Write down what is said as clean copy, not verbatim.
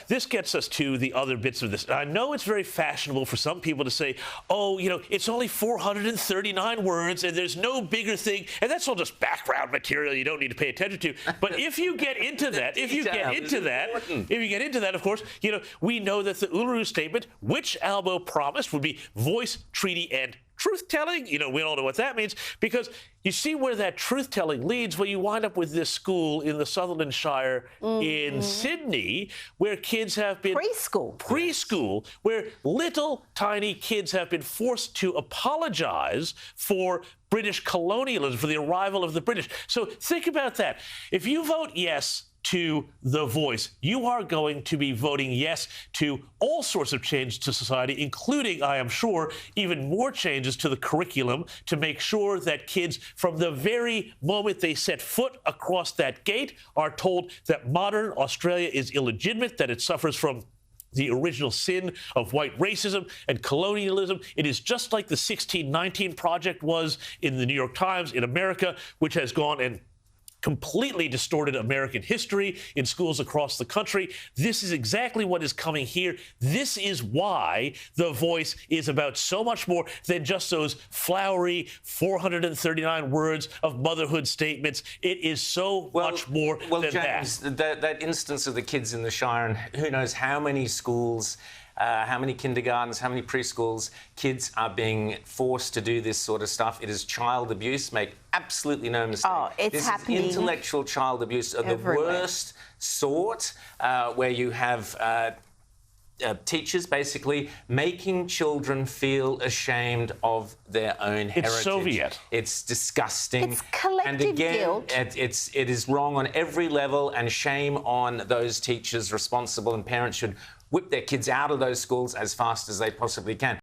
This gets us to the other bits of this. I know it's very fashionable for some people to say, oh, it's only 439 words and there's no bigger thing. And that's all just background material you don't need to pay attention to. But if you get into that, if you get into that, of course, we know that the Uluru Statement, which Albo promised would be voice, treaty, and truth-telling. We all know what that means, because you see where that truth-telling leads. Well, you wind up with this school in the Sutherland Shire in Sydney, where kids have been... Preschool, where little tiny kids have been forced to apologize for British colonialism, for the arrival of the British. So think about that. If you vote yes to The Voice, you are going to be voting yes to all sorts of changes to society, including, I am sure, even more changes to the curriculum to make sure that kids, from the very moment they set foot across that gate, are told that modern Australia is illegitimate, that it suffers from the original sin of white racism and colonialism. It is just like the 1619 Project was in the New York Times in America, which has gone and completely distorted American history in schools across the country. This is exactly what is coming here. This is why The Voice is about so much more than just those flowery 439 words of motherhood statements. It is so much more than James, that instance of the kids in the Shire, and who knows how many schools, how many kindergartens, how many preschools, kids are being forced to do this sort of stuff. It is child abuse. Make absolutely no mistake. Oh, it's happening. This is intellectual child abuse of the worst sort, where you have teachers basically making children feel ashamed of their own heritage. It's Soviet. It's disgusting. It's collective guilt. It is wrong on every level, and shame on those teachers responsible, and parents should whip their kids out of those schools as fast as they possibly can.